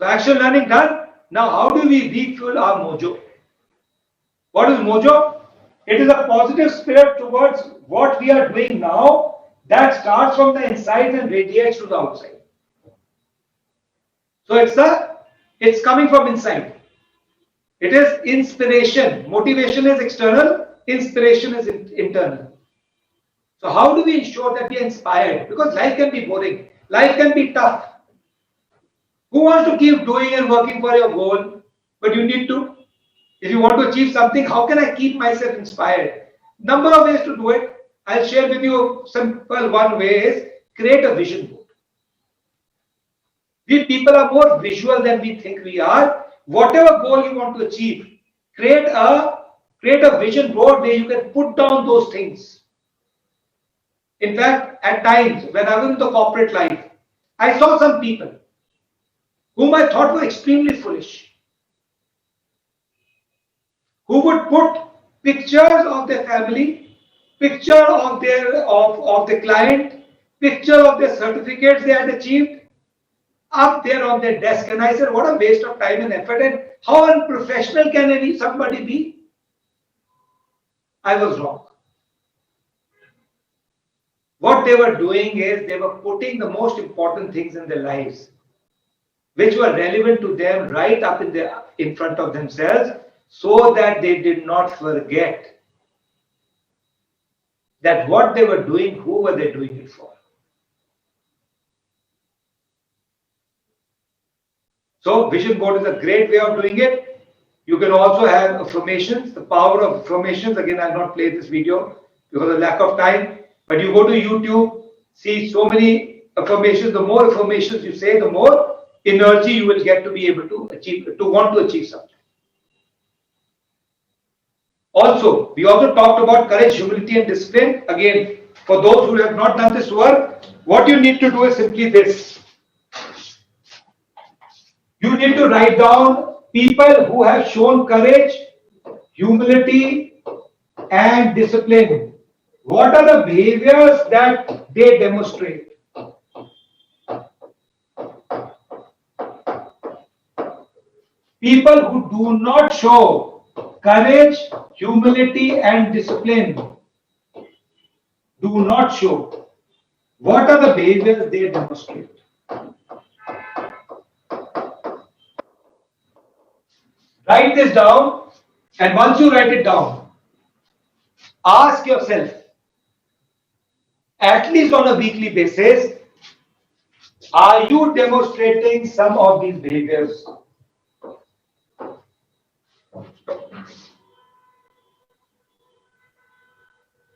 So action learning done. Now how do we refuel our mojo? What is mojo? It is a positive spirit towards what we are doing now that starts from the inside and radiates to the outside. So it's coming from inside. It is inspiration. Motivation is external, inspiration is internal. So how do we ensure that we are inspired? Because life can be boring, life can be tough. Who wants to keep doing and working for your goal? But you need to. If you want to achieve something, how can I keep myself inspired? Number of ways to do it. I'll share with you a simple one way is create a vision board. We people are more visual than we think we are. Whatever goal you want to achieve, create a vision board where you can put down those things. In fact, at times when I was in the corporate life, I saw some people whom I thought were extremely foolish, who would put pictures of their family, picture of the client, picture of their certificates they had achieved up there on their desk. And I said, what a waste of time and effort, and how unprofessional can somebody be? I was wrong. What they were doing is they were putting the most important things in their lives, which were relevant to them, right up in front of themselves, so that they did not forget that what they were doing, who were they doing it for. So vision board is a great way of doing it. You can also have affirmations, the power of affirmations. Again, I'll not play this video because of lack of time. But you go to YouTube, see so many affirmations. The more affirmations you say, the more energy you will get to be able to achieve, to want to achieve something. Also, we also talked about courage, humility, and discipline. Again, for those who have not done this work, what you need to do is simply this. You need to write down people who have shown courage, humility, and discipline. What are the behaviors that they demonstrate? People who do not show courage, humility, and discipline do not show. What are the behaviors they demonstrate? Write this down, and once you write it down, ask yourself, at least on a weekly basis, are you demonstrating some of these behaviors?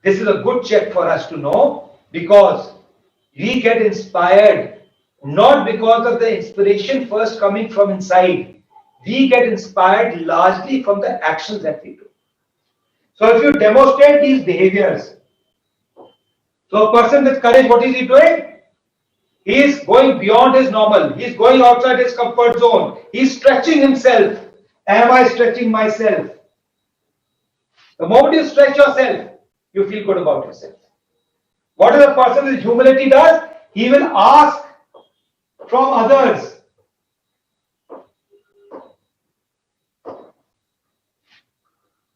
This is a good check for us to know, because we get inspired not because of the inspiration first coming from inside. We get inspired largely from the actions that we do. So if you demonstrate these behaviors, so a person with courage, what is he doing? He is going beyond his normal. He is going outside his comfort zone. He is stretching himself. Am I stretching myself? The moment you stretch yourself, you feel good about yourself. What is a person with humility does? He will ask from others.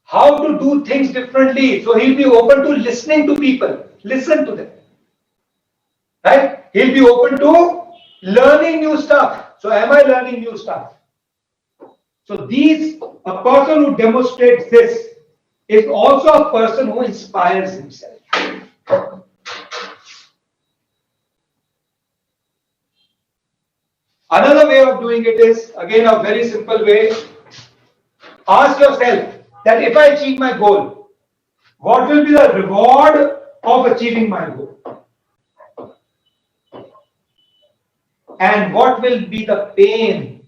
How to do things differently. So he'll be open to listening to people. Listen to them. Right? He'll be open to learning new stuff. So am I learning new stuff? So a person who demonstrates this is also a person who inspires himself. Another way of doing it is, again, a very simple way. Ask yourself that if I achieve my goal, what will be the reward of achieving my goal? And what will be the pain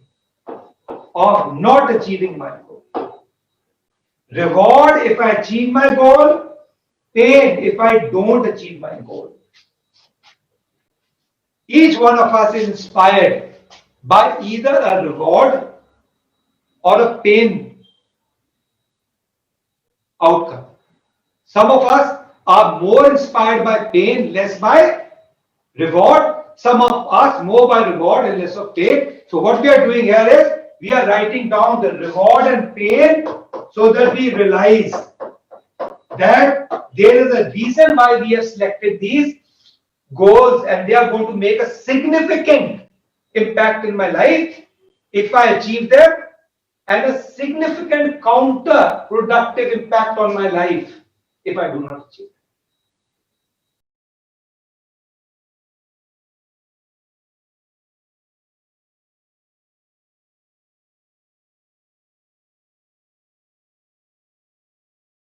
of not achieving my goal? Reward if I achieve my goal, pain if I don't achieve my goal. Each one of us is inspired by either a reward or a pain outcome. Some of us are more inspired by pain, less by reward. some of us more by reward and less of pain. So what we are doing here is we are writing down the reward and pain so that we realize that there is a reason why we have selected these goals and they are going to make a significant impact in my life if I achieve them, and a significant counterproductive impact on my life if I do not achieve them.